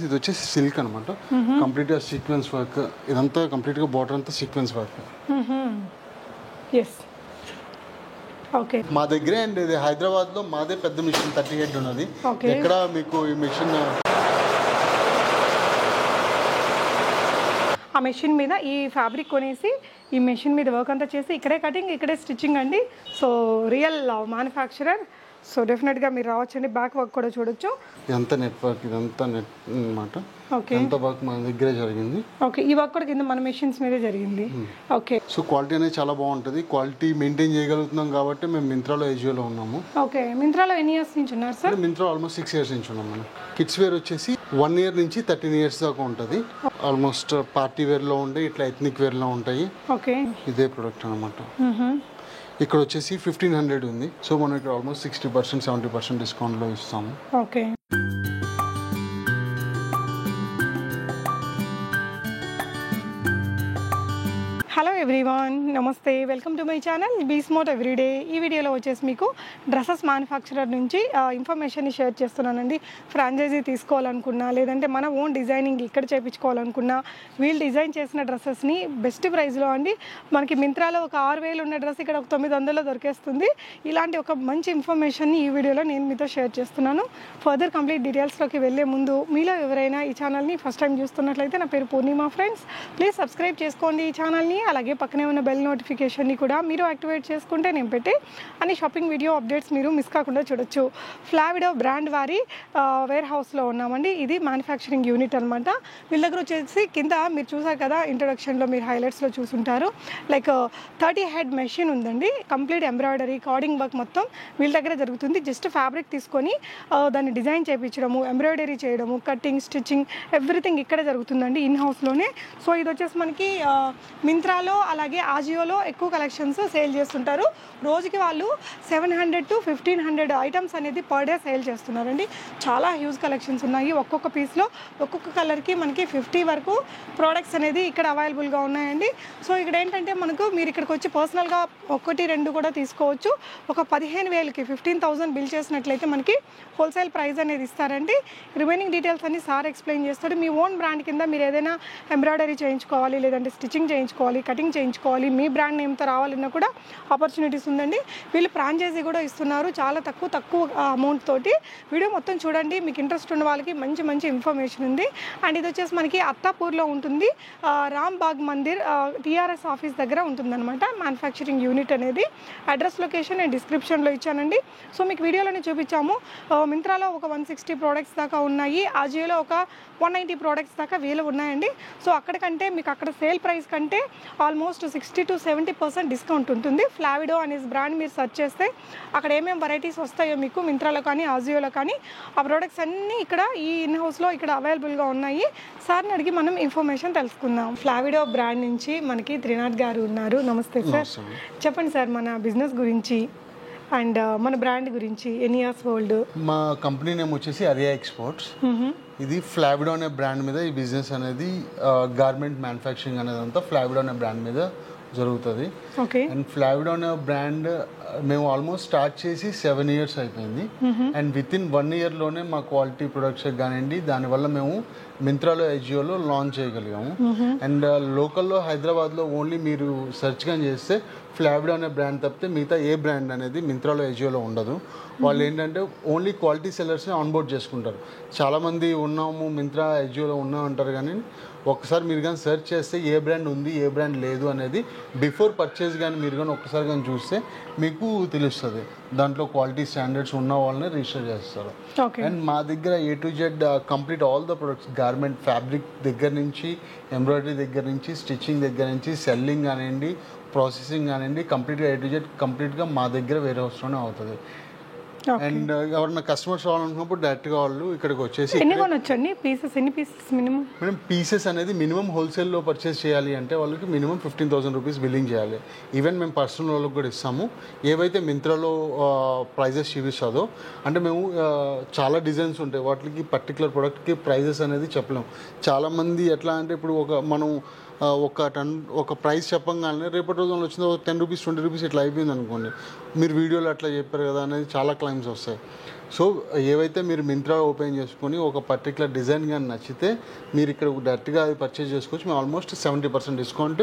ఇది వచ్చేసి సిల్క్ అనమాట. కంప్లీట్గా సీక్వెన్స్ వర్క్, ఇదంతా కంప్లీట్గా బార్డర్ అంతా సీక్వెన్స్ వర్క్. Yes okay. మా దగ్గరే అండి ఇది హైదరాబాద్లో మాదే పెద్ద మిషన్ 30 హెడ్ ఉన్నది. ఎక్కడ మీకు ఈ మిషన్ ఆ మెషిన్ మీద ఈ ఫ్యాబ్రిక్ కొనేసి ఈ మెషిన్ మీద వర్క్ అంతా చేసి ఇక్కడే కటింగ్ ఇక్కడే స్టిచ్చింగ్ అండి. So real manufacturer. సో డెఫినెట్గా మీరు రావచ్చండి. బ్యాక్ వర్క్ కూడా చూడొచ్చు. ఇదంతా నెట్వర్క్, ఇదంతా నెట్ అనమాట. ఓకే. ఎంత వర్క్ మన దగ్గరే జరిగింది. ఓకే. ఈ వర్క్ కూడా కింద మన మెషిన్స్ మీదే జరిగింది. ఓకే. సో క్వాలిటీ అనేది చాలా బాగుంటుంది. క్వాలిటీ మెయింటైన్ చేయగలుగుతున్నాం కాబట్టి మేము మింత్రాలో ఏజియోలో ఉన్నాము. ఓకే. మింత్రాలో ఎన్ని ఇయర్స్ నుంచి ఉన్నారు సార్? మింత్రా ఆల్మోస్ట్ 6 years నుంచి ఉన్నాం మనం. కిడ్స్ వేర్ వచ్చేసి 1 year నుంచి 13 years దాకా ఉంటుంది. ఆల్మోస్ట్ పార్టీ వేర్లో ఉండే ఇట్లా ఎథ్నిక్ వేర్లో ఉంటాయి. ఓకే. ఇదే ప్రొడక్ట్ అనమాట. ఇక్కడ వచ్చేసి 1500 ఉంది. సో మనం ఇక్కడ ఆల్మోస్ట్ 60% 70% డిస్కౌంట్లో ఇస్తాము. ఓకే. హలో ఎవ్రీవన్, నమస్తే, welcome to my channel be smart everyday. ఈ వీడియోలో వచ్చేసి మీకు డ్రెస్సెస్ మ్యానుఫ్యాక్చరర్ నుంచి ఇన్ఫర్మేషన్ని షేర్ చేస్తున్నానండి. ఫ్రాంచైజీ తీసుకోవాలనుకున్నా, లేదంటే మన ఓన్ డిజైనింగ్ ఇక్కడ చేయించుకోవాలనుకున్నా, వీళ్ళు డిజైన్ చేసిన డ్రెస్సెస్ని బెస్ట్ ప్రైస్లో అండి. మనకి మింత్రాలో ఒక 6000 ఉన్న డ్రెస్ ఇక్కడ ఒక 900లో దొరికేస్తుంది. ఇలాంటి ఒక మంచి ఇన్ఫర్మేషన్ని ఈ వీడియోలో నేను మీతో షేర్ చేస్తున్నాను. ఫర్దర్ కంప్లీట్ డీటెయిల్స్లోకి వెళ్ళే ముందు మీలో ఎవరైనా ఈ ఛానల్ని ఫస్ట్ టైం చూస్తున్నట్లయితే, నా పేరు పూర్ణిమ ఫ్రెండ్స్, ప్లీజ్ సబ్స్క్రైబ్ చేసుకోండి ఈ ఛానల్ని. అలాగే పక్కనే ఉన్న బెల్ నోటిఫికేషన్ని కూడా మీరు యాక్టివేట్ చేసుకుంటే నేను పెట్టే అన్ని షాపింగ్ వీడియో అప్డేట్స్ మీరు మిస్ కాకుండా చూడొచ్చు. ఫ్లావిడో బ్రాండ్ వారి వేర్ హౌస్లో ఉన్నామండి. ఇది మ్యానుఫ్యాక్చరింగ్ యూనిట్ అనమాట. వీళ్ళ దగ్గర వచ్చేసి కింద మీరు చూసారు కదా, ఇంట్రొడక్షన్లో మీరు హైలైట్స్లో చూసుంటారు, లైక్ 30 head మెషిన్ ఉందండి. కంప్లీట్ ఎంబ్రాయిడరీ, కార్డింగ్ వర్క్ మొత్తం వీళ్ళ దగ్గర జరుగుతుంది. జస్ట్ ఫ్యాబ్రిక్ తీసుకొని దాన్ని డిజైన్ చేయించడము, ఎంబ్రాయిడరీ చేయడము, కటింగ్, స్టిచ్చింగ్, ఎవ్రీథింగ్ ఇక్కడ జరుగుతుందండి ఇన్ హౌస్లోనే. సో ఇది వచ్చేసి మనకి మింత్రాలో అలాగే ఆజియోలో ఎక్కువ కలెక్షన్స్ సేల్ చేస్తుంటారు. రోజుకి వాళ్ళు 700 to 1500 ఐటమ్స్ అనేది పర్ డే సేల్ చేస్తున్నారండి. చాలా హ్యూజ్ కలెక్షన్స్ ఉన్నాయి. ఒక్కొక్క పీస్లో ఒక్కొక్క కలర్కి మనకి 50 వరకు ప్రోడక్ట్స్ అనేది ఇక్కడ అవైలబుల్గా ఉన్నాయండి. సో ఇక్కడ ఏంటంటే మనకు మీరు ఇక్కడికి వచ్చి పర్సనల్గా 1-2 కూడా తీసుకోవచ్చు. ఒక 15,000కి 15,000 బిల్ చేసినట్లయితే మనకి హోల్సేల్ ప్రైస్ అనేది ఇస్తారండి. రిమైనింగ్ డీటెయిల్స్ అన్ని సార్ ఎక్స్ప్లెయిన్ చేస్తాడు. మీ ఓన్ బ్రాండ్ కింద మీరు ఏదైనా ఎంబ్రాయిడరీ చేయించుకోవాలి, లేదంటే స్టిచ్చింగ్ చేయించుకోవాలి, కటింగ్ చేయించుకోవాలి, మీ బ్రాండ్ నేమ్తో రావాలన్నా కూడా ఆపర్చునిటీస్ ఉందండి. వీళ్ళు ఫ్రాంచైజీ కూడా ఇస్తున్నారు చాలా తక్కువ అమౌంట్ తోటి. వీడియో మొత్తం చూడండి, మీకు ఇంట్రెస్ట్ ఉన్న వాళ్ళకి మంచి ఇన్ఫర్మేషన్ ఉంది. అండ్ ఇది వచ్చేసి మనకి అత్తాపూర్లో ఉంటుంది. రామ్ బాగ్ మందిర్ టీఆర్ఎస్ ఆఫీస్ దగ్గర ఉంటుందన్నమాట మ్యానుఫ్యాక్చరింగ్ యూనిట్ అనేది. అడ్రస్ లొకేషన్ నేను డిస్క్రిప్షన్లో ఇచ్చానండి. సో మీకు వీడియోలోనే చూపించాము. మింత్రాలో ఒక 160 ప్రోడక్ట్స్ దాకా ఉన్నాయి. ఆజియోలో ఒక 190 ప్రోడక్ట్స్ దాకా వీలు ఉన్నాయండి. సో అక్కడికంటే మీకు అక్కడ సేల్ ప్రైస్ కంటే ఆల్మోస్ట్ 60 to 70% డిస్కౌంట్ ఉంటుంది. ఫ్లావిడో అనే బ్రాండ్ మీరు సెర్చ్ చేస్తే అక్కడ ఏమేమి వెరైటీస్ వస్తాయో మీకు మింత్రాలో కానీ ఆజియోలో కానీ ఆ ప్రోడక్ట్స్ అన్నీ ఇక్కడ ఈ ఇన్ హౌస్లో ఇక్కడ అవైలబుల్గా ఉన్నాయి. సార్ని అడిగి మనం ఇన్ఫర్మేషన్ తెలుసుకుందాం. ఫ్లావిడో బ్రాండ్ నుంచి మనకి త్రినాథ్ గారు ఉన్నారు. నమస్తే సార్. చెప్పండి సార్ మన బిజినెస్ గురించి అండ్ మన బ్రాండ్ గురించి. ఎన్ని ఇయర్స్ ఓల్డ్? మా కంపెనీ నేమ్ వచ్చేసి అరియా ఎక్స్పోర్ట్స్. ఇది ఫ్లావిడో అనే బ్రాండ్ మీద ఈ బిజినెస్ అనేది గార్మెంట్ మ్యానుఫ్యాక్చరింగ్ అనేది అంతా ఫ్లావిడో అనే బ్రాండ్ మీద జరుగుతుంది. ఓకే. అండ్ ఫ్లావిడో అనే బ్రాండ్ మేము ఆల్మోస్ట్ స్టార్ట్ చేసి 7 years అయిపోయింది. అండ్ వితిన్ 1 yearలోనే మా క్వాలిటీ ప్రొడక్ట్స్ కానివ్వండి, దానివల్ల మేము మింత్రాలో, ఎజియోలో లాంచ్ చేయగలిగాము. అండ్ లోకల్లో హైదరాబాద్లో ఓన్లీ మీరు సెర్చ్ కానీ చేస్తే ఫ్లావిడో అనే బ్రాండ్ తప్పితే మిగతా ఏ బ్రాండ్ అనేది మింత్రాలో, ఎజియోలో ఉండదు. వాళ్ళు ఏంటంటే ఓన్లీ క్వాలిటీ సెల్లర్స్ని ఆన్బోర్డ్ చేసుకుంటారు. చాలామంది ఉన్నాము మింత్రా, ఎజియోలో ఉన్నాం అంటారు, కానీ ఒక్కసారి మీరు కానీ సెర్చ్ చేస్తే ఏ బ్రాండ్ ఉంది ఏ బ్రాండ్ లేదు అనేది బిఫోర్ పర్చేజ్ కానీ మీరు కానీ ఒక్కసారి కానీ చూస్తే మీకు తెలుస్తుంది. దాంట్లో క్వాలిటీ స్టాండర్డ్స్ ఉన్న వాళ్ళని రిజిస్టర్ చేస్తారు. అండ్ మా దగ్గర A to Z complete all the products, garment fabric దగ్గర నుంచి, ఎంబ్రాయిడరీ దగ్గర నుంచి, స్టిచ్చింగ్ దగ్గర నుంచి, సెల్లింగ్ కానివ్వండి, ప్రాసెసింగ్ కానివ్వండి, కంప్లీట్గా A to Z కంప్లీట్గా మా దగ్గర వేరే హౌస్లోనే అవుతుంది. అండ్ ఎవరైనా కస్టమర్స్ రావాలనుకున్నప్పుడు డైరెక్ట్గా వాళ్ళు ఇక్కడికి వచ్చేసి ఎన్ని పీసెస్ మినిమం? మేడం పీసెస్ అనేది మినిమం హోల్సేల్లో పర్చేస్ చేయాలి అంటే వాళ్ళకి మినిమం 15,000 రూపీస్ బిల్లింగ్ చేయాలి. ఈవెన్ మేము పర్సనల్ వాళ్ళకి కూడా ఇస్తాము. ఏవైతే మింత్రాలో ప్రైజెస్ చూపిస్తుందో, అంటే మేము చాలా డిజైన్స్ ఉంటాయి, వాటికి పర్టికులర్ ప్రోడక్ట్కి ప్రైజెస్ అనేది చెప్పలేము. చాలామంది ఎట్లా అంటే ఇప్పుడు మనం ఒక ప్రైస్ చెప్పంగానే రేపటి రోజున వచ్చింది 10 రూపీస్ 20 రూపీస్ ఇట్లా అయిపోయింది అనుకోండి, మీరు వీడియోలో అట్లా చెప్పారు కదా అనేది చాలా క్లైమ్స్ వస్తాయి. సో ఏవైతే మీరు మింత్రా ఓపెన్ చేసుకొని ఒక పర్టికులర్ డిజైన్ కానీ నచ్చితే మీరు ఇక్కడ డైరెక్ట్గా అది పర్చేజ్ చేసుకోవచ్చు. మేము ఆల్మోస్ట్ 70% డిస్కౌంట్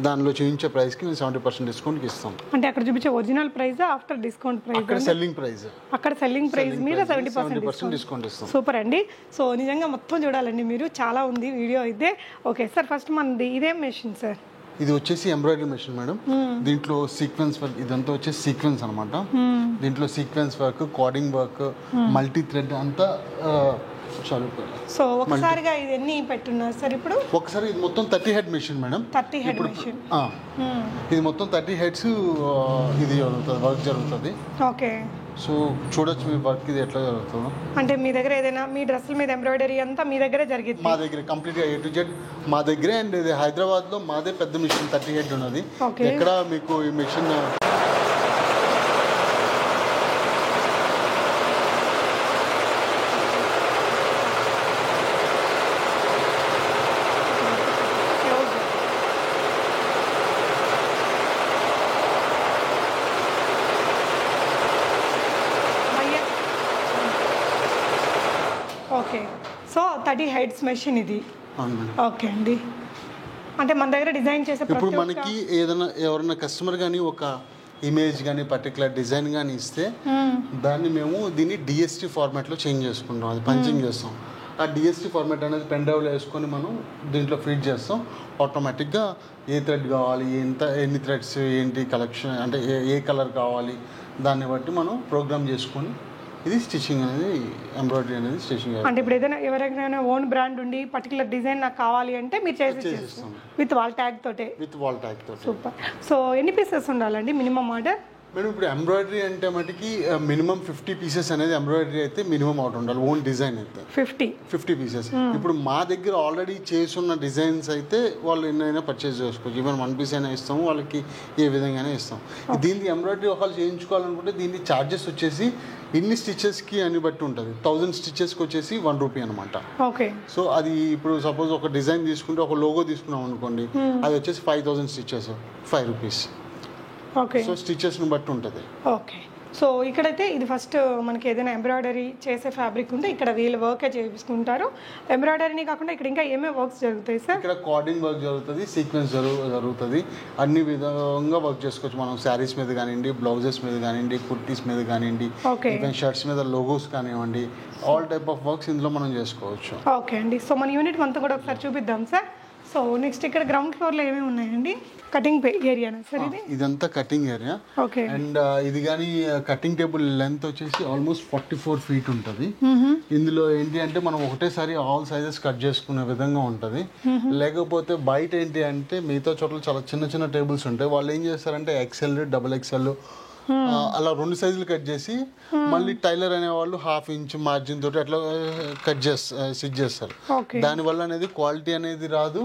దానిలో చూపించే ప్రైస్కి మేము 70% డిస్కౌంట్కి ఇస్తాం. అంటే అక్కడ చూపించే original price after discount price అక్కడ సెల్లింగ్ ప్రైస్, అక్కడ సెల్లింగ్ ప్రైస్ మీద 70% డిస్కౌంట్ ఇస్తాం. సూపర్ అండి. సో నిజంగా మొత్తం చూడాలండి మీరు, చాలా ఉంది వీడియో అయితే. ఓకే సార్, ఫస్ట్ మనది ఇదేం మెషిన్ సార్? ఇది వచ్చేసి ఎంబ్రాయిడరీ మెషిన్ మేడం. దీంట్లో సీక్వెన్స్ వర్క్, ఇదంతా వచ్చేసి సీక్వెన్స్ అనమాట. దీంట్లో sequence work, carding work, multi thread అంతా చాలు. సో ఒకసారిగా ఇది ఎన్ని పెట్టున్నారు సార్ ఇప్పుడు? ఒకసారి ఇది మొత్తం 30 head machine madam. 30 head machine. ఇది మొత్తం 30 హెడ్స్ ఇది జరుగుతుంది, వర్క్ జరుగుతుంది. ఓకే. సో చూడొచ్చు మీ వర్క్ ఇది ఎట్లా జరుగుతుందో. అంటే మీ దగ్గర ఏదైనా మీ డ్రెస్సుల మీద ఎంబ్రాయిడరీ అంతా మీ దగ్గరే జరిగింది? మా దగ్గర కంప్లీట్గా A to Z మా దగ్గరే. అండ్ ఇది హైదరాబాద్లో మాదే పెద్ద మిషన్ 30 హెడ్ ఉన్నది. ఎక్కడ మీకు ఈ machine okay. So 30 heads machine ఇది. ఓకే అండి. అంటే మన దగ్గర డిజైన్ చేసే ఇప్పుడు మనకి ఏదైనా ఎవరైనా కస్టమర్ కానీ ఒక ఇమేజ్ కానీ పర్టికులర్ డిజైన్ కానీ ఇస్తే దాన్ని మేము దీన్ని DST ఫార్మాట్లో చేంజ్ చేసుకుంటాం, అది పంచింగ్ చేస్తాం. ఆ DST ఫార్మాట్ అనేది పెన్ డ్రైవ్లో వేసుకొని మనం దీంట్లో ఫీడ్ చేస్తాం. ఆటోమేటిక్గా ఏ థ్రెడ్ కావాలి, ఎన్ని థ్రెడ్స్, ఏంటి కలెక్షన్, అంటే ఏ కలర్ కావాలి, దాన్ని బట్టి మనం ప్రోగ్రామ్ చేసుకొని ఇది స్టిచ్చింగ్ అనేది, ఎంబ్రాయిడరీ అనేది స్టిచ్చింగ్. అంటే ఇప్పుడు ఏదైనా ఎవరైనా ఓన్ బ్రాండ్ ఉండి పర్టికులర్ డిజైన్ నాకు కావాలి అంటే మీరు చేసేస్తాం విత్ వాల్ ట్యాగ్ తోటే? విత్ వాల్ ట్యాగ్ తోటే. సూపర్. సో ఎన్ని పీసెస్ ఉండాలండి మినిమం ఆర్డర్? మేడం ఇప్పుడు ఎంబ్రాయిడరీ అంటే మటుకి మినిమం 50 పీసెస్ అనేది ఎంబ్రాయిడరీ అయితే మినిమం అవుట్ ఉండాలి. ఓన్ డిజైన్ అయితే 50 పీసెస్. ఇప్పుడు మా దగ్గర ఆల్రెడీ చేసున్న డిజైన్స్ అయితే వాళ్ళు ఎన్నైనా పర్చేస్ చేసుకోవచ్చు. ఈవెన్ 1 పీస్ అయినా ఇస్తాము, వాళ్ళకి ఏ విధంగానే ఇస్తాం. దీనికి ఎంబ్రాయిడరీ ఒకళ్ళు చేయించుకోవాలనుకుంటే దీని ఛార్జెస్ వచ్చేసి ఇన్ని స్టిచెస్కి అని బట్టి ఉంటుంది. 1000 స్టిచెస్కి వచ్చేసి 1 రూపీ అనమాట. ఓకే. సో అది ఇప్పుడు సపోజ్ ఒక డిజైన్ తీసుకుంటే, ఒక లోగో తీసుకున్నాం అనుకోండి, అది వచ్చేసి 5000 స్టిచెస్ 5 రూపీస్. ఓకే. సో స్టిచెస్ని బట్టి ఉంటుంది. ఓకే. సో ఇక్కడైతే ఇది ఫస్ట్ మనకి ఏదైనా ఎంబ్రాయిడరీ చేసే ఫ్యాబ్రిక్ ఉంటే ఇక్కడ వీళ్ళు వర్కే చేయించుకుంటారు. ఎంబ్రాయిడరీని కాకుండా ఇక్కడ ఇంకా ఏమేమి వర్క్స్ జరుగుతాయి సార్? ఇక్కడ కార్డింగ్ వర్క్ జరుగుతుంది, సీక్వెన్స్ జరుగుతుంది. అన్ని విధంగా వర్క్ చేసుకోవచ్చు మనం. శారీస్ మీద కానివ్వండి, బ్లౌజెస్ మీద కానివ్వండి, కుర్తీస్ మీద కానివ్వండి, ఈవెన్ షర్ట్స్ మీద లోగోస్ కానివ్వండి, ఆల్ టైప్ ఆఫ్ వర్క్స్ ఇందులో మనం చేసుకోవచ్చు. ఓకే అండి. సో మన యూనిట్ అంతా కూడా ఒకసారి చూపిద్దాం సార్. సో నెక్స్ట్ ఇక్కడ గ్రౌండ్ ఫ్లోర్లో ఏమేమి ఉన్నాయండి? కటింగ్ ఏరియానా సార్ ఇది? ఇదంతా కటింగ్ ఏరియా. ఓకే. అండ్ ఇది కానీ కటింగ్ టేబుల్ లెంత్ వచ్చేసి ఆల్మోస్ట్ 44 ఫీట్ ఉంటుంది. ఇందులో ఏంటి అంటే మనం ఒకటేసారి ఆల్ సైజెస్ కట్ చేసుకునే విధంగా ఉంటుంది. లేకపోతే బయట ఏంటి అంటే మిగతా చోట్ల చాలా చిన్న చిన్న టేబుల్స్ ఉంటాయి. వాళ్ళు ఏం చేస్తారంటే XL, XXL అలా 2 సైజులు కట్ చేసి మళ్ళీ టైలర్ అనేవాళ్ళు 1/2 ఇంచ్ మార్జిన్ తోటి అట్లా స్టిచ్ చేస్తారు. దానివల్ల అనేది క్వాలిటీ అనేది రాదు,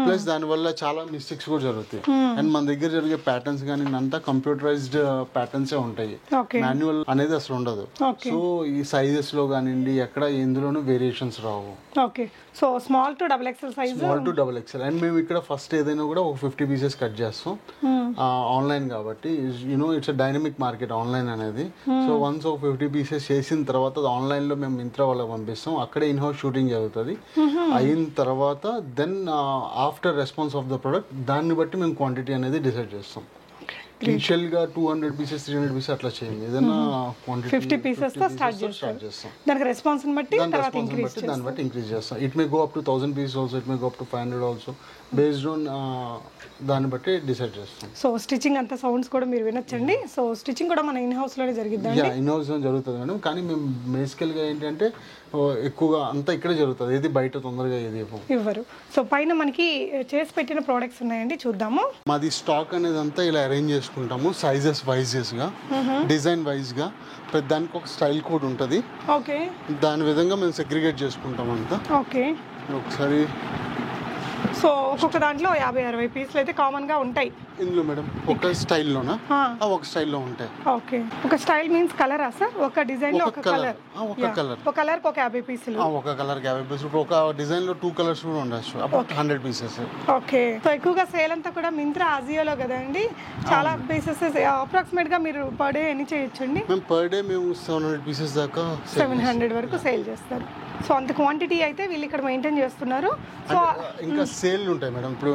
ప్లస్ దానివల్ల చాలా మిస్టేక్స్ కూడా జరుగుతాయి. అండ్ మన దగ్గర జరిగే ప్యాటర్న్స్ కానీ అంతా కంప్యూటరైజ్డ్ ప్యాటర్న్స్ ఉంటాయి, మాన్యువల్ అనేది అసలు ఉండదు. సో ఈ సైజెస్ లో కానివ్వండి ఎక్కడ ఎందులోనూ వేరియేషన్స్ రావు. Okay. So small to XXL size. Small to XXL. And మేము ఇక్కడ ఫస్ట్ ఏదైనా కూడా ఒక 50 పీసెస్ కట్ చేస్తాం. ఆన్లైన్ కాబట్టి ఇట్స్ డైనమిక్ మార్కెట్ ఆన్లైన్ అనేది. సో వన్స్ ఒక 50 పీసెస్ చేసిన తర్వాత ఆన్లైన్ లో మేము మింత్రా వాళ్ళకి పంపిస్తాం. అక్కడే ఇన్ హౌస్ షూటింగ్ జరుగుతుంది. అయిన తర్వాత then after response of the product దాన్ని బట్టి మేము క్వాంటిటీ అనేది డిసైడ్ చేస్తాం. ఇనిషియల్ గా 200 పీసెస్ 300 పీసెస్ అట్లా చేయండి. ఏదైనా క్వాంటిటీ 50 పీసెస్ తో స్టార్ట్ చేస్తాం. దానికి రెస్పాన్స్ బట్టి తర్వాత దాన్ని బట్టి ఇంక్రీజ్ చేస్తాం. It may go up to 1000 pieces also, it may go up to 500 also, based on దాన్ని బట్టి డిసైడ్ చేస్తాం. సో స్టిచ్చింగ్ అంతా సౌండ్స్ కూడా మీరు వినొచ్చండి. సో స్టిచ్చింగ్ కూడా మన ఇన్ హౌస్ లోనే జరిగిద్దండి? ఇన్ హౌస్ లో జరుగుతుంది మేడం. కానీ మేము బేసికల్ గా ఏంటంటే ఎక్కువగా అంతా ఇక్కడే జరుగుతుంది, ఏది బయట తొందరగా ఏది ఇవ్వరు. సో పైన మనకి చేసి పెట్టిన ప్రోడక్ట్స్ ఉన్నాయండి, చూద్దాము. మాది స్టాక్ అనేది అంతా ఇలా అరేంజ్ చేసుకుంటాము సైజెస్ వైజెస్ గా, డిజైన్ వైజ్ గా. దానికి ఒక స్టైల్ కోడ్ ఉంటుంది. ఓకే. దాని విధంగా మేము సెగ్రిగేట్ చేసుకుంటాం అంతా. ఓకే. ఒకసారి సో ఒక్కొక్క దాంట్లో 50-60 పీసులు అయితే కామన్ గా ఉంటాయి. ఇందులో మేడం ఒక స్టైల్లోనా ఒక స్టైల్లో ఉంటాయి. ఓకే, ఒక స్టైల్ మీన్స్ కలరా సార్? ఒక డిజైన్ లో ఒక కలర్, ఒక కలర్, ఒక కలర్ కి ఒక 50 పీసులు, ఒక కలర్ 50 పీసులు. ఒక డిజైన్ లో 2 కలర్స్ కూడా ఉండొచ్చు, అప్పుడు 100 పీసెస్. ఓకే, సో ఎక్కువగా సేల్ అంతా కూడా మింత్రా అజియోలో కదండి, చాలా పీసెస్. అప్రాక్సిమేట్ గా మీరు పర్ డే ఎన్ని చేయొచ్చండి? మేము పర్ డే మేము 700 పీసెస్ దాకా 700 వరకు సేల్ చేస్తారు. సో అంత క్వాంటిటీ అయితే వీళ్ళు ఇక్కడ మెయింటైన్ చేస్తున్నారు. సో ఇంకా సేల్ ఉంటాయి మేడం. ఇప్పుడు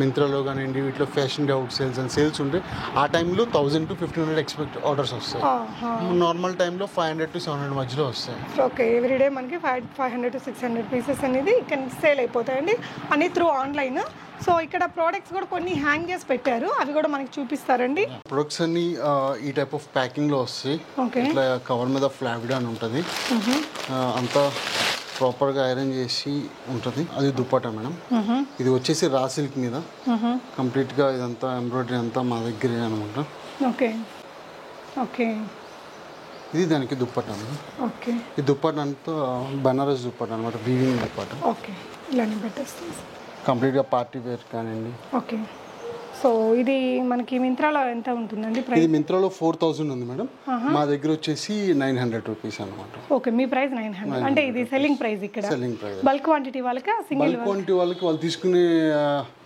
మింత్రాలో కానివ్వండి, వీటిలో fashion out sales and sales ఉంటాయి. ఆ టైంలో 1000 to 1500 ఎక్స్పెక్ట్ ఆర్డర్స్ వస్తాయి. నార్మల్ టైంలో 500 to 700 మధ్యలో వస్తాయి. ఓకే, ఎవ్రీడే మనకి 500 to 600 పీసెస్ అనేది ఇక్కడ సేల్ అయిపోతాయండి, అన్ని త్రూ ఆన్లైన్. సో ఇక్కడ ప్రోడక్ట్స్ కూడా కొన్ని హ్యాంగ్ చేసి పెట్టారు, అవి కూడా మనకి చూపిస్తారండి. ప్రొడక్ట్స్ అన్ని ఈ టైప్ ఆఫ్ ప్యాకింగ్ లో వస్తాయి. ఇట్లా కవర్ మీద ఫ్లావిడా అని ఉంటుంది, అంతా ప్రాపర్గా ఐరన్ చేసి ఉంటుంది. అది దుప్పటా మేడం. ఇది వచ్చేసి రా సిల్క్ మీద కంప్లీట్గా ఇదంతా ఎంబ్రాయిడరీ అంతా మా దగ్గరే అనమాట. ఓకే ఓకే, ఇది దానికి దుప్పటా మేడం. ఓకే, ఈ దుప్పటా అంతా బనారస్ దుప్పటా అనమాట, వీవింగ్ దుప్పటా. ఓకే, ఇలానే పెట్టేస్తాం. కంప్లీట్గా పార్టీ వేర్ కానివ్వండి. ఓకే, సో ఇది మనకి మింత్రాలో ఎంత ఉంటుందండి ప్రైస్? ఇది మింత్రాలో 4000 ఉంది మేడం, మా దగ్గర వచ్చేసి 900 రూపీస్ అనమాట. ఓకే, మీ ప్రైస్ 900, అంటే ఇది సెల్లింగ్ ప్రైస్. ఇక్కడ సెల్లింగ్ ప్రైస్ బల్క్ క్వాంటిటీ వాళ్ళకి, సింగిల్ క్వాంటిటీ వాళ్ళకి వాళ్ళు తీసుకునే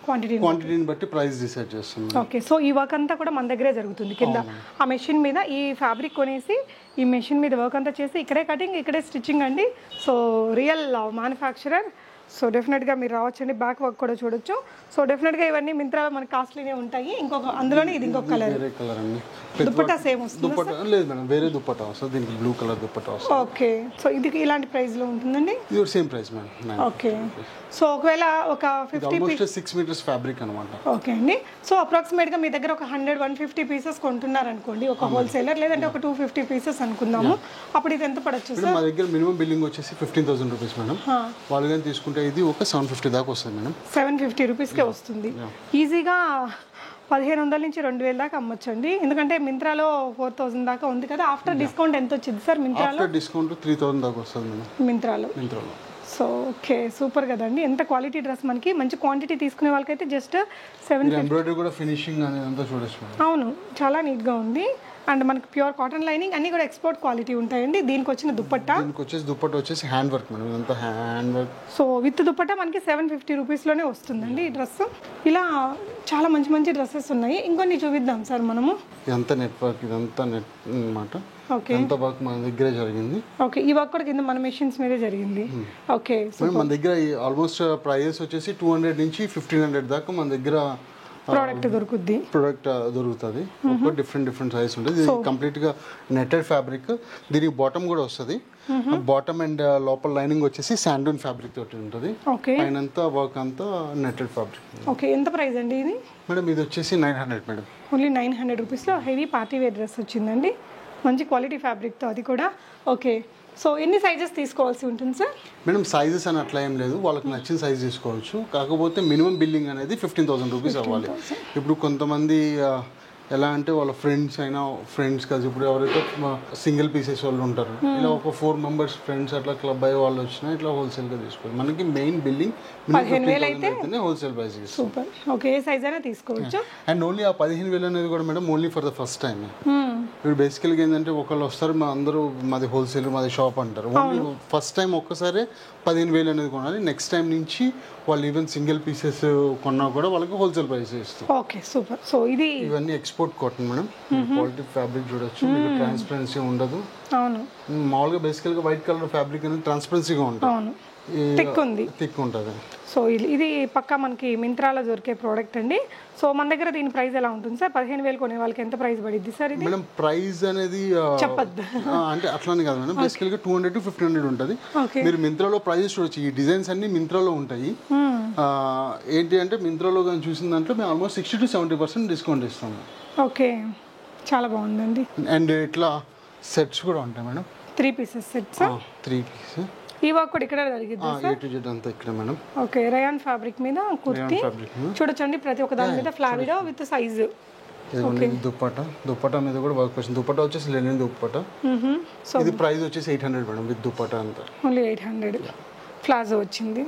క్వాంటిటీని బట్టి ప్రైస్ డిసైడ్ చేస్తుంది. ఓకే, సో ఈ వర్క్ అంతా కూడా మన దగ్గరే జరుగుతుంది. కింద ఆ మెషిన్ మీద ఈ ఫ్యాబ్రిక్ కొనేసి ఈ మెషిన్ మీద వర్క్ అంతా చేసి ఇక్కడే కటింగ్, ఇక్కడే స్టిచ్చింగ్ అండి. So real manufacturer. సో డెఫినెట్గా మీరు రావచ్చండి, బ్యాక్ వర్క్ కూడా చూడొచ్చు. సో డెఫినెట్గా ఇవన్నీ మింత్రా మనకి కాస్ట్లీనే ఉంటాయి. ఇంకొక అందులోనే ఇది ఇంకొక కలర్. వేరే కలర్ అండి. దుపట్టా సేమ్ వస్తుంది? దుపట్టా లేదు మేడం, వేరే దుపట్టా వస్తుంది. దీనికి బ్లూ కలర్ దుపట్టా వస్తుంది. ఓకే, సో ఇది ఇలాంటి ప్రైస్ లో ఉంటుందండి? ఇది same price madam. Okay, so ఒకవేళ ఒక 50 6 మీటర్స్ ఫ్యాబ్రిక్ అనమాట. ఓకే అండి, సో అప్రాక్సిమేట్ గా మీ దగ్గర ఒక 100-150 పీసెస్ కొంటున్నారనుకోండి ఒక హోల్సేలర్, లేదంటే ఒక 250 పీసెస్ అనుకుందాము, అప్పుడు ఇది ఎంత పడచ్చు సార్? మా దగ్గర మినిమం బిల్లింగ్ వచ్చేసి 15,000 రూపీస్ మేడం. వాళ్ళు కానీ తీసుకుంటే ఇది ఒక 750 దాకా వస్తుంది మేడం. 750 రూపీస్కే వస్తుంది. ఈజీగా 1500 నుంచి 2000 దాకా అమ్మొచ్చండి, ఎందుకంటే మింత్రాలో 4000 దాకా ఉంది కదా. ఆఫ్టర్ డిస్కౌంట్ ఎంత వచ్చింది సార్ మింత్రాలో? ఆఫ్టర్ డిస్కౌంట్ 3000 దాకా వస్తుంది మేడం మింత్రాలో. సో ఓకే, సూపర్ కదండి. ఎంత క్వాలిటీ డ్రెస్, మనకి మంచి క్వాంటిటీ తీసుకునే వాళ్ళకైతే జస్ట్ 750. ఎంబ్రాయిడరీ కూడా ఫినిషింగ్ అనేది అంతా చూడొచ్చు. అవును, చాలా నీట్గా ఉంది. అండ్ మనకి ప్యూర్ కాటన్ లైనింగ్ అన్ని కూడా ఎక్స్పోర్ట్ క్వాలిటీ ఉంటాయండి. దీనికి వచ్చిన దుపట్టా, దుపట్టా వచ్చేసి హ్యాండ్ వర్క్ మేడం, ఇదంతా hand work. So with dupatta మనకి 750 రూపీస్లోనే వస్తుందండి ఈ డ్రెస్. ఇలా చాలా మంచి మంచి డ్రెస్సెస్ ఉన్నాయి, ఇంకొన్ని చూపిద్దాం సార్ మనము. ఇదంతా నెట్ వర్క్, ఇదంతా నెట్ అన్నమాట. ఓకే, అంత వర్క్ మన దగ్గరే జరిగింది. ఓకే, ఈ వర్క్ కూడా కింద మన మెషిన్స్ మీదే జరిగింది. ఓకే, మన దగ్గర ఆల్మోస్ట్ ప్రైజెస్ వచ్చేసి 200 నుంచి 1500 దాకా మన దగ్గర ప్రోడక్ట్ దొరుకుతుంది. ఒక డిఫరెంట్ సైజ్ ఉంటుంది. ఇది కంప్లీట్ గా నెట్టెడ్ ఫ్యాబ్రిక్. దీనికి బాటమ్ కూడా వస్తుంది. బాటమ్ అండ్ లోపల లైనింగ్ వచ్చేసి శాండూన్ ఫ్యాబ్రిక్ తోటి ఉంటుంది. పైనంతా వర్క్ అంతా నెట్టెడ్ ఫ్యాబ్రిక్. ఓకే, ఎంత ప్రైస్ అండి ఇది? మేడం ఇది వచ్చేసి 900 మేడం. ఓన్లీ 900 రూపీస్లో హెవీ పార్టీ వేర్ డ్రెస్ వచ్చిందండి, మంచి క్వాలిటీ ఫ్యాబ్రిక్తో, అది కూడా. ఓకే, సో ఎన్ని సైజెస్ తీసుకోవాల్సి ఉంటుంది సార్? మేడం సైజెస్ అని అట్లా ఏం లేదు, వాళ్ళకి నచ్చిన సైజ్ తీసుకోవచ్చు. కాకపోతే మినిమం బిల్లింగ్ అనేది 15,000 రూపీస్ అవ్వాలి. ఇప్పుడు కొంతమంది ఎలా అంటే వాళ్ళ ఫ్రెండ్స్ కలిసి, ఇప్పుడు ఎవరైతే సింగిల్ పీసెస్ వాళ్ళు ఉంటారు, ఇలా ఒక 4 మెంబర్స్ ఫ్రెండ్స్ అట్లా క్లబ్ అయ్యే వాళ్ళు వచ్చినా ఇట్లా హోల్సేల్గా తీసుకోవాలి. మనకి మెయిన్ బిల్లింగ్ 15,000 అయితే హోల్సేల్ ప్రైస్. సూపర్. ఓకే, ఏ సైజ్ అయినా తీసుకోవచ్చు. అండ్ ఓన్లీ ఆ 15,000 అనేది కూడా madam only for the first time. ఇప్పుడు బేసికల్గా ఏంటంటే ఒకళ్ళు వస్తారు, మా అందరూ మాది హోల్సేల్, మాది షాప్ అంటారు. ఓన్లీ ఫస్ట్ టైం ఒక్కసారి 15,000 అనేది కొనాలి. నెక్స్ట్ టైం నుంచి వాళ్ళు ఈవెన్ సింగిల్ పీసెస్ కొన్నా కూడా వాళ్ళకి హోల్సేల్ ప్రైస్ ఇస్తారు. Okay, super. సో ఇది ఇవన్నీ export cotton madam. Quality fabric చూడొచ్చు, ట్రాన్స్పరెన్సీ ఉండదు. అవును, మామూలుగా బేసికల్గా వైట్ కలర్ ఫ్యాబ్రిక్ అనేది ట్రాన్స్పరెన్సీగా ఉంటుంది, థిక్ ఉంటుంది. సో ఇది పక్కా మనకి మింత్రాలో దొరికే ప్రోడక్ట్ అండి. సో మన దగ్గర దీని ప్రైస్ ఎలా ఉంటుంది సార్? 15,000 కొనే వాళ్ళకి ఎంత ప్రైస్ పడిద్ది సార్ ఇది? మేడం ప్రైస్ అనేది చెప్పద్దు అంటే అట్లానే కాదు మేడం, బేసికల్గా 200 to 1500 ఉంటుంది. మీరు మింత్రాలో ప్రైజెస్ చూడొచ్చు. ఈ డిజైన్స్ అన్ని మింత్రాలో ఉంటాయి. ఏంటి అంటే మింత్రాలో కానీ చూసిన దాంట్లో మేము ఆల్మోస్ట్ 60 to 70% డిస్కౌంట్ ఇస్తాము. ఓకే, చాలా బాగుందండి. అండ్ ఇట్లా సెట్స్ కూడా ఉంటాయి మేడం, 3 పీసెస్ సెట్స్. 3 పీసెస్. ఈ వర్క్ కూడా ఇక్కడ జరిగింది సార్? A to Z అంతా ఇక్కడ మేడం. ఓకే, రయాన్ ఫ్యాబ్రిక్ మీద కుర్తీ చూడొచ్చండి, ప్రతి ఒక్క దాని మీద ఫ్లావిడో విత్ సైజు. దుప్పటా మీద కూడా వర్క్ వచ్చింది. దుప్పటా వచ్చేసి లెనిన్ దుప్పటా. ఇది ప్రైస్ వచ్చేసి 800 మేడం విత్ దుప్పటా అంతా. ఓన్లీ 800. ప్లాజో వచ్చింది.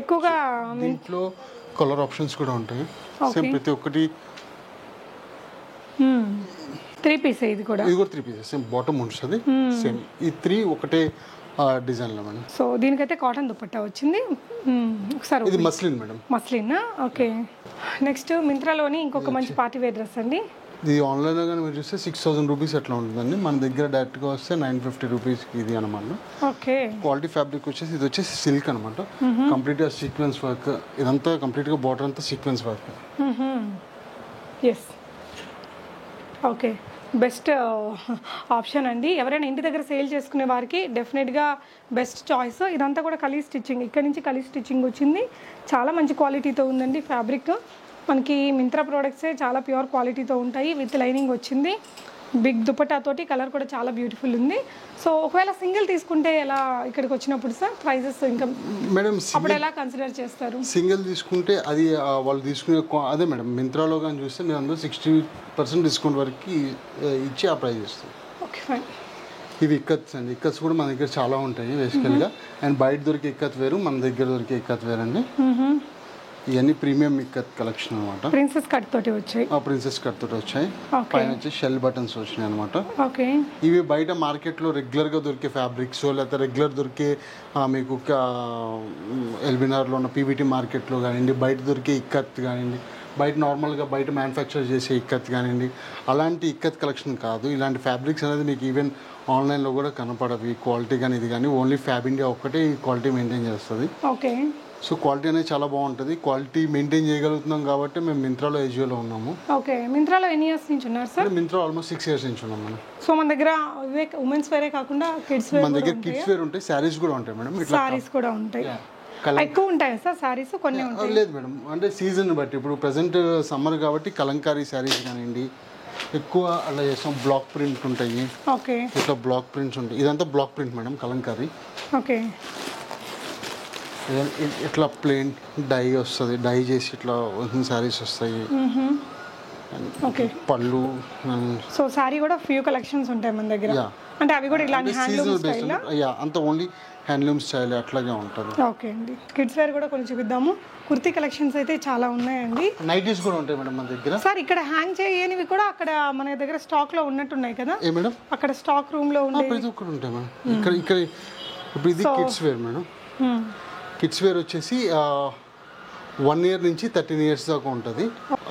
ఎక్కువగా దీంట్లో కలర్ ఆప్షన్స్ కూడా ఉంటాయి. సేమ్ ప్రతి ఒక్కటి 3 పీస్ ఇది కూడా 3 పీసెస్ సేమ్ బాటమ్ ఉంటుంది. సేమ్ ఈ 3 ఒకటే డిజైన్లో మేడం. సో దీనికైతే కాటన్ దుపట్టా వచ్చింది. ఒకసారి ఇది muslin madam. Muslin. Okay. Next మింత్రాలోని ఇంకొక మంచి పార్టీ వేర్ డ్రెస్ అండి. ఇది ఆన్లైన్లో కానీ మీరు చూస్తే 6000 రూపీస్ అట్లా ఉంటుందండి. మన దగ్గర డైరెక్ట్గా వస్తే 950 రూపీస్కి ఇది అనమాట. ఓకే. క్వాలిటీ ఫ్యాబ్రిక్ వచ్చేసి ఇది వచ్చేసి సిల్క్ అనమాట. కంప్లీట్గా సీక్వెన్స్ వర్క్, ఇదంతా కంప్లీట్గా బార్డర్ అంతా sequence work. Yes. Okay. Best option అండి. ఎవరైనా ఇంటి దగ్గర సేల్ చేసుకునే వారికి డెఫినెట్గా బెస్ట్ చాయిస్. ఇదంతా కూడా కలీ స్టిచ్చింగ్, ఇక్కడ నుంచి కలీ స్టిచ్చింగ్ వచ్చింది. చాలా మంచి క్వాలిటీతో ఉందండి ఫ్యాబ్రిక్. మనకి మింత్రా ప్రోడక్ట్సే చాలా ప్యూర్ క్వాలిటీతో ఉంటాయి. విత్ లైనింగ్ వచ్చింది. బిగ్ దుపట్టాతోటి కలర్ కూడా చాలా బ్యూటిఫుల్ ఉంది. సో ఒకవేళ సింగిల్ తీసుకుంటే ఎలా ఇక్కడికి వచ్చినప్పుడు సార్ ప్రైజెస్ ఇంకా మేడం అప్పుడు ఎలా కన్సిడర్ చేస్తారు? సింగిల్ తీసుకుంటే అది వాళ్ళు తీసుకునే అదే మేడం. మింత్రాలో కానీ చూస్తే మీరు అందరూ 60% డిస్కౌంట్ వరకు ఇచ్చి ఆ ప్రైస్ ఇస్తాం. Okay fine. ఇవి ఇక్కత్స్ అండి. ఇక్కత్స్ కూడా మన దగ్గర చాలా ఉంటాయి బేసికల్గా. అండ్ బయట దొరికే ఇక్కత్ వేరు, మన దగ్గర దొరికే ఇక్కత్ వేరు అండి. ఇవన్నీ ప్రీమియం ఇక్కత్ కలెక్షన్ అనమాట. ప్రిన్సెస్ కట్ తోటి వచ్చాయి. ప్రిన్సెస్ కట్ తోటి వచ్చాయి. పైన వచ్చి షెల్ బటన్స్ వచ్చినాయి అనమాట. ఓకే. ఇవి బయట మార్కెట్లో రెగ్యులర్గా దొరికే ఫ్యాబ్రిక్స్, లేకపోతే రెగ్యులర్ దొరికే మీకు ఎల్బినార్లో ఉన్న పీవీటీ మార్కెట్లో కానివ్వండి, బయట దొరికే ఇక్కత్ కానివ్వండి, బయట నార్మల్గా బయట మ్యానుఫ్యాక్చర్ చేసే ఇక్కత్ కానివ్వండి, అలాంటి ఇక్కత్ కలెక్షన్ కాదు. ఇలాంటి ఫ్యాబ్రిక్స్ అనేది మీకు ఈవెన్ ఆన్లైన్లో కూడా కనపడవి. క్వాలిటీ కానీ ఇది కానీ ఓన్లీ ఫ్యాబ్ ఇండియా ఒక్కటే ఈ క్వాలిటీ మెయింటైన్ చేస్తుంది. ఓకే. సో క్వాలిటీ అనేది చాలా బాగుంటుంది. క్వాలిటీ మెయింటైన్ చేయగలుగుతున్నాం కాబట్టి మేము మింత్రాలో ఏజియోలో ఉన్నాము. ఓకే. మింత్రాలో ఎన్ని ఇయర్స్ నుంచి ఉన్నారు సార్? మింత్రా ఆల్మోస్ట్ 6 years నుంచి ఉన్నాం మేడం. సో మన దగ్గర ఉమెన్స్ వేరే కాకుండా కిడ్స్ వేర్, మన దగ్గర కిడ్స్ వేర్ ఉంటాయి, శారీస్ కూడా ఉంటాయి మేడం. ఇట్లా సారీస్ కూడా ఉంటాయి. ఎక్కువ ఉంటాయి సార్ సారీస్? కొన్ని ఉంటాయి. లేదు మేడం, అంటే సీజన్ బట్టి. ఇప్పుడు ప్రెసెంట్ సమ్మర్ కాబట్టి కలంకారీ శారీస్ కానివ్వండి ఎక్కువ అలా చేస్తాం. బ్లాక్ ప్రింట్ ఉంటాయి. ఓకే. ఇట్లా బ్లాక్ ప్రింట్స్ ఉంటాయి. ఇదంతా black print madam, Kalamkari. Okay. ఇట్లా ప్లెయిన్ డై వస్తుంది, డై చేసి ఇట్లా శారీస్ వస్తాయి. ఓకే. పళ్ళు. సో సారీ కూడా ఫ్యూ కలెక్షన్స్ ఉంటాయి మన దగ్గర. అంటే అవి కూడా ఇలాంటి హ్యాండ్లూమ్ స్టైల్. అంత ఓన్లీ హ్యాండ్లూమ్ స్టైల్ అట్లాగే ఉంటుంది. ఓకే అండి. కిడ్స్ వేర్ కూడా కొంచెం చూపిద్దాము. కుర్తీ కలెక్షన్స్ అయితే చాలా ఉన్నాయండి. నైటీస్ కూడా ఉంటాయి మేడం మన దగ్గర. సార్ ఇక్కడ హ్యాంగ్ చేయనివి కూడా అక్కడ మన దగ్గర స్టాక్ లో ఉన్నట్టున్నాయి కదా? ఏ మేడం? అక్కడ స్టాక్ రూమ్ లో ఉండే ప్రతి ఒక్కటి ఉంటాయి మేడం. ఇక్కడ ఇప్పుడు ఇది kids wear madam. Kids wear వచ్చేసి 1 year నుంచి 13 years దాకా ఉంటుంది.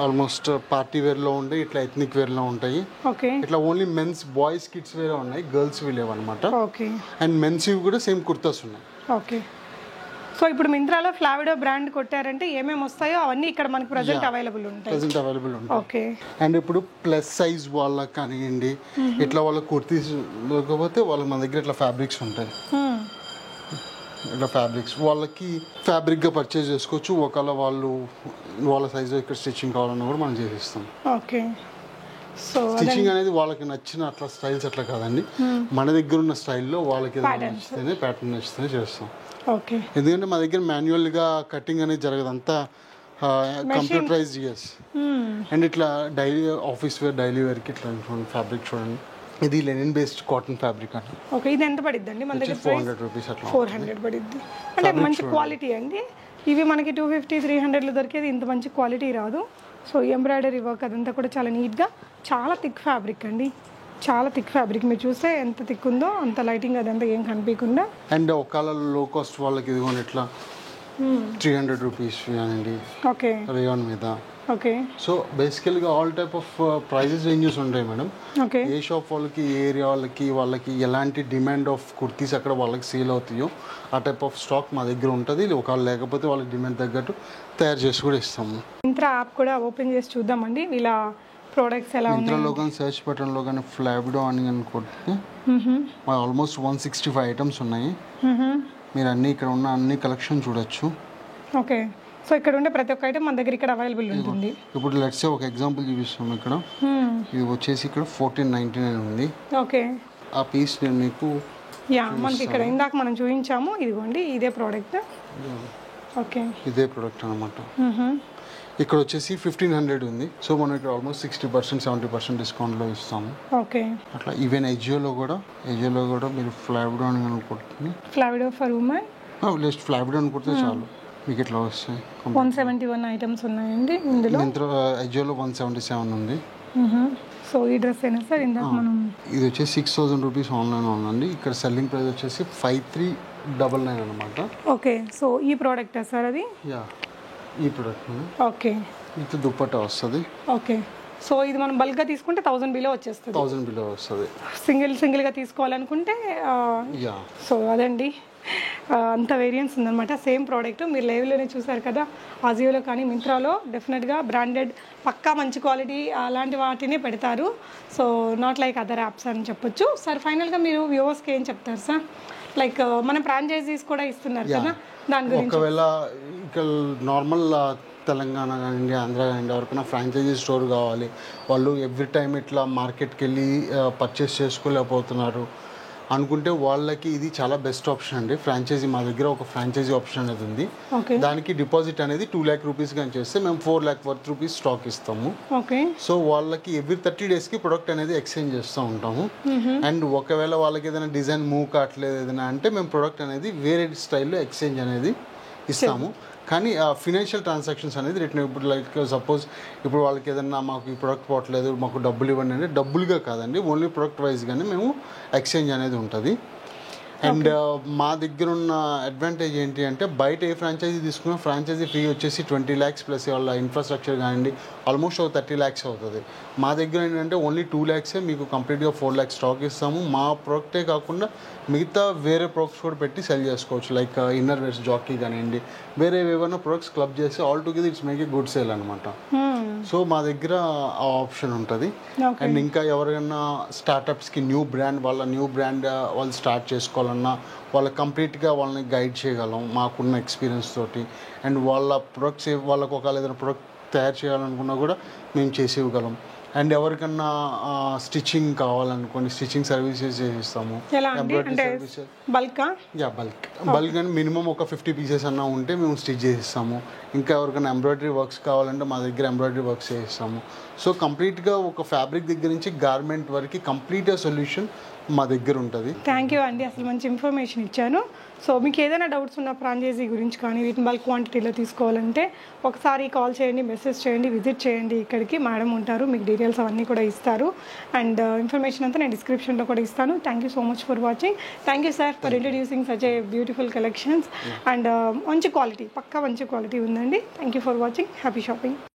ఆల్మోస్ట్ పార్టీ వేర్లో ఉండే, ఇట్లా ఎథ్నిక్ వేర్లో ఉంటాయి. ఓకే. ఇట్లా ఓన్లీ మెన్స్ బాయ్స్ కిడ్స్ వేరే ఉన్నాయి, గర్ల్స్ లేవు అనమాట. ఓకే. అండ్ మెన్స్ ఇవి కూడా సేమ్ కుర్తాస్ ఉన్నాయి. ఓకే. సో ఇప్పుడు మింత్రాలో ఫ్లావిడో బ్రాండ్ కొట్టారంటే ఏమేమి వస్తాయో అవన్నీ ఇక్కడ మనకి ప్రెజెంట్ అవైలబుల్ ఉంటాయి. ఓకే. అండ్ ఇప్పుడు ప్లస్ సైజ్ వాళ్ళకి కానివ్వండి, ఇట్లా వాళ్ళ కుర్తీస్ లేకపోతే వాళ్ళకి మన దగ్గర ఇట్లా ఫ్యాబ్రిక్స్ ఉంటాయి. ఇట్లా ఫ్యాబ్రిక్స్ వాళ్ళకి ఫ్యాబ్రిక్గా పర్చేజ్ చేసుకోవచ్చు. ఒకవేళ వాళ్ళ సైజు ఇక్కడ స్టిచ్చింగ్ కావాలన్నా కూడా మనం చేసిస్తాం. ఓకే. సో స్టిచ్చింగ్ అనేది వాళ్ళకి నచ్చిన అట్లా స్టైల్స్ అట్లా కాదండి, మన దగ్గర ఉన్న స్టైల్లో వాళ్ళకి నచ్చితేనే ప్యాటర్న్ నచ్చితేనే చేస్తాం. ఓకే. ఎందుకంటే మా దగ్గర మాన్యువల్గా కటింగ్ అనేది జరగదు, అంతా కంప్యూటరైజ్. ఎస్. అండ్ ఇట్లా డైలీ ఆఫీస్ వేర్, డైలీ వేర్కి ఇట్లా ఫ్యాబ్రిక్ చూడండి. ఇది లెనిన్ బేస్డ్ కాటన్ ఫ్యాబ్రిక్ అండి. ఓకే. ఇది ఎంత పడిద్ది అండి మన దగ్గర? 400 రూపీస్ అట్లా. 400 పడిద్ది. అంటే మంచి క్వాలిటీ అండి. ఇవి మనకి 250-300లో దొరికేది ఇంత మంచి క్వాలిటీ రాదు. సో ఎంబ్రాయిడరీ వర్క్ అదంతా కూడా చాలా నీట్గా, చాలా థిక్ ఫ్యాబ్రిక్ అండి. చాలా థిక్ ఫ్యాబ్రిక్. మీరు చూస్తే ఎంత థిక్ ఉందో అంత లైటింగ్ అదంతా ఏం కనిపించకుండా. అండ్ ఒకవేళ లో కాస్ట్ వాళ్ళకి ఇదిగోండి ఇట్లా 300 రూపీస్ అండి. ఓకే. రేయాన్ మీద. ఓకే. సో బేసికల్గా all type of prices ranges ఉంటాయి మేడం. ఓకే. ఏ షాప్ వాళ్ళకి, ఏ ఏరియా వాళ్ళకి ఎలాంటి డిమాండ్ ఆఫ్ కుర్తీస్ అక్కడ వాళ్ళకి సేల్ అవుతాయో ఆ టైప్ ఆఫ్ స్టాక్ మా దగ్గర ఉంటుంది. ఒకవేళ లేకపోతే వాళ్ళకి డిమాండ్ తగ్గట్టు తయారు చేసి కూడా ఇస్తాము. మింత్రా యాప్ కూడా ఓపెన్ చేసి చూద్దామండి వీళ్ళ ప్రోడక్ట్స్ ఎలా ఉన్నాయి. మింత్రాలో కానీ సర్చ్ బటన్లో కానీ ఫ్లావిడో అని అనుకుంటే ఆల్మోస్ట్ 165 ఐటమ్స్ ఉన్నాయి. మీరు అన్ని ఇక్కడ ఉన్న అన్ని కలెక్షన్ చూడొచ్చు. ఓకే. సో ఇక్కడ ఉండే ప్రతి ఒక్క ఐటమ్ మన దగ్గర ఇక్కడ అవైలబుల్ ఉంటుంది. ఇప్పుడు లెట్స్ సే ఒక ఎగ్జాంపుల్ చూపిస్తాం. ఇక్కడ ఇది వచ్చేసి ఇక్కడ 1499 ఉంది. ఓకే. ఆ పీస్ నేను మీకు మనకి ఇక్కడ ఇందాక మనం చూపించాము. ఇదిగోండి ఇదే ప్రోడక్ట్. ఓకే. ఇదే ప్రోడక్ట్ అనమాట. ఇక్కడ వచ్చేసి 1500 ఉంది. సో మనం ఇక్కడ ఆల్మోస్ట్ 60% 70% డిస్కౌంట్లో ఇస్తాము. ఓకే. అట్లా ఈవెన్ ఎజియోలో కూడా మీరు ఫ్లావిడో అని అనుకుంటుంది. ఫ్లావిడో ఫర్ ఉమెన్. ఫ్లావిడో అనుకుంటే చాలు. మీకు ఇట్లా వస్తాయి. 171 ఐటమ్స్ ఉన్నాయండి ఇందులో. మింత్రా అజియోలో 177 ఉంది. సో ఈ డ్రెస్ అయినా సార్ ఇందాక మనం ఇది వచ్చేసి 6,000 రూపీస్ ఆన్లైన్ ఉందండి. ఇక్కడ సెల్లింగ్ ప్రైస్ వచ్చేసి 5399 అనమాట. ఓకే, సో ఈ ప్రోడక్టా సార్ అది? యా, ఈ ప్రోడక్ట్. ఓకే, ఇది దుప్పట్టా వస్తుంది. ఓకే, సో ఇది మనం బల్క్గా తీసుకుంటే 1000 బిలో వచ్చేస్తుంది. 1000 బిలో వస్తుంది. సింగిల్గా తీసుకోవాలనుకుంటే యా. సో అదండి, అంత వేరియంట్స్ ఉందన్నమాట. సేమ్ ప్రోడక్ట్ మీరు లైవ్లోనే చూసారు కదా. అజియోలో కానీ మింత్రాలో డెఫినెట్గా బ్రాండెడ్ పక్కా మంచి క్వాలిటీ అలాంటి వాటినే పెడతారు. So not like other apps అని చెప్పొచ్చు. సార్ ఫైనల్గా మీరు వ్యూవర్స్కి ఏం చెప్తారు సార్? లైక్ మన ఫ్రాంచైజీస్ కూడా ఇస్తున్నారు కదా, దాని గురించి. ఒకవేళ ఇక్కడ నార్మల్ తెలంగాణ కానివ్వండి, ఆంధ్ర కానివ్వండి, ఎవరికైనా ఫ్రాంచైజీ స్టోర్ కావాలి, వాళ్ళు ఎవ్రీ టైం ఇట్లా మార్కెట్కి వెళ్ళి పర్చేస్ చేసుకోలేకపోతున్నారు అనుకుంటే వాళ్ళకి ఇది చాలా బెస్ట్ ఆప్షన్ అండి. ఫ్రాంచైజీ మా దగ్గర ఒక ఫ్రాంచైజీ ఆప్షన్ అనేది ఉంది. దానికి డిపాజిట్ అనేది 2 lakh రూపీస్ కానీ చేస్తే మేము 4 lakh వర్త్ రూపీస్ స్టాక్ ఇస్తాము. సో వాళ్ళకి ఎవ్రీ 30 daysకి ప్రొడక్ట్ అనేది ఎక్స్చేంజ్ చేస్తూ ఉంటాము. అండ్ ఒకవేళ వాళ్ళకి ఏదైనా డిజైన్ మూవ్ కావట్లేదు ఏదైనా అంటే మేము ప్రొడక్ట్ అనేది వేరే స్టైల్లో ఎక్స్చేంజ్ అనేది ఇస్తాము. కానీ ఫినాన్షియల్ ట్రాన్సాక్షన్స్ అనేది రిటర్న్ ఇప్పుడు లైక్ సపోజ్ ఇప్పుడు వాళ్ళకి ఏదన్నా మాకు ఈ ప్రొడక్ట్ పోవట్లేదు మాకు డబ్బులు ఇవ్వండి అంటే డబ్బులుగా కాదండి, ఓన్లీ ప్రొడక్ట్ వైజ్గానే మేము ఎక్స్చేంజ్ అనేది ఉంటుంది. అండ్ మా దగ్గర ఉన్న అడ్వాంటేజ్ ఏంటి అంటే బయట ఏ ఫ్రాంచైజీ తీసుకున్నా ఫ్రాంచైజీ ఫీ వచ్చేసి 20 lakhs ప్లస్ వాళ్ళ ఇన్ఫ్రాస్ట్రక్చర్ కానివ్వండి ఆల్మోస్ట్ 30 lakhs అవుతుంది. మా దగ్గర ఏంటంటే ఓన్లీ 2 lakhs మీకు కంప్లీట్గా 4 lakhs స్టాక్ ఇస్తాము. మా ప్రోడక్టే కాకుండా మిగతా వేరే ప్రొడక్ట్స్ కూడా పెట్టి సెల్ చేసుకోవచ్చు. లైక్ ఇన్నర్ వేర్స్ జాకీ కానివ్వండి వేరే ఏమైనా ప్రొడక్ట్స్ క్లబ్ చేసి all together it's make a good sale అనమాట. సో మా దగ్గర ఆ ఆప్షన్ ఉంటుంది. అండ్ ఇంకా ఎవరైనా స్టార్టప్స్కి న్యూ బ్రాండ్ వాళ్ళు స్టార్ట్ చేసుకోవాలన్నా వాళ్ళకి కంప్లీట్గా వాళ్ళని గైడ్ చేయగలం మాకున్న ఎక్స్పీరియన్స్ తోటి. అండ్ వాళ్ళ ప్రొడక్ట్స్ వాళ్ళకు ఒకవేళ ఏదైనా ప్రొడక్ట్ తయారు చేయాలనుకున్నా కూడా మేము చేసి ఇవ్వగలం. అండ్ ఎవరికన్నా స్టిచ్చింగ్ కావాలనుకోండి స్టిచ్చింగ్ సర్వీసెస్ చేసిస్తాము. ఎంబ్రాయిడరీ సర్వీసెస్ బల్క్ అని మినిమం ఒక 50 pieces అన్నా ఉంటే మేము స్టిచ్ చేసిస్తాము. ఇంకా ఎవరికైనా ఎంబ్రాయిడరీ వర్క్స్ కావాలంటే మా దగ్గర ఎంబ్రాయిడరీ వర్క్స్ చేయిస్తాము. సో కంప్లీట్గా ఒక ఫ్యాబ్రిక్ దగ్గర నుంచి గార్మెంట్ వరకు కంప్లీట్గా సొల్యూషన్ మా దగ్గర ఉంటుంది. థ్యాంక్ యూ అండి, అసలు మంచి ఇన్ఫర్మేషన్ ఇచ్చాను. సో మీకు ఏదైనా డౌట్స్ ఉన్న ఫ్రాంచైజీ గురించి కానీ వీటిని బల్క్ క్వాంటిటీలో తీసుకోవాలంటే ఒకసారి కాల్ చేయండి, మెసేజ్ చేయండి, విజిట్ చేయండి. ఇక్కడికి మేడం ఉంటారు, మీకు డీటెయిల్స్ అవన్నీ కూడా ఇస్తారు. అండ్ ఇన్ఫర్మేషన్ అంతా నేను డిస్క్రిప్షన్లో కూడా ఇస్తాను. Thank you so much for watching. Thank you sir for introducing such a beautiful collections. And మంచి క్వాలిటీ, పక్కా మంచి క్వాలిటీ ఉందండి. Thank you for watching. Happy shopping.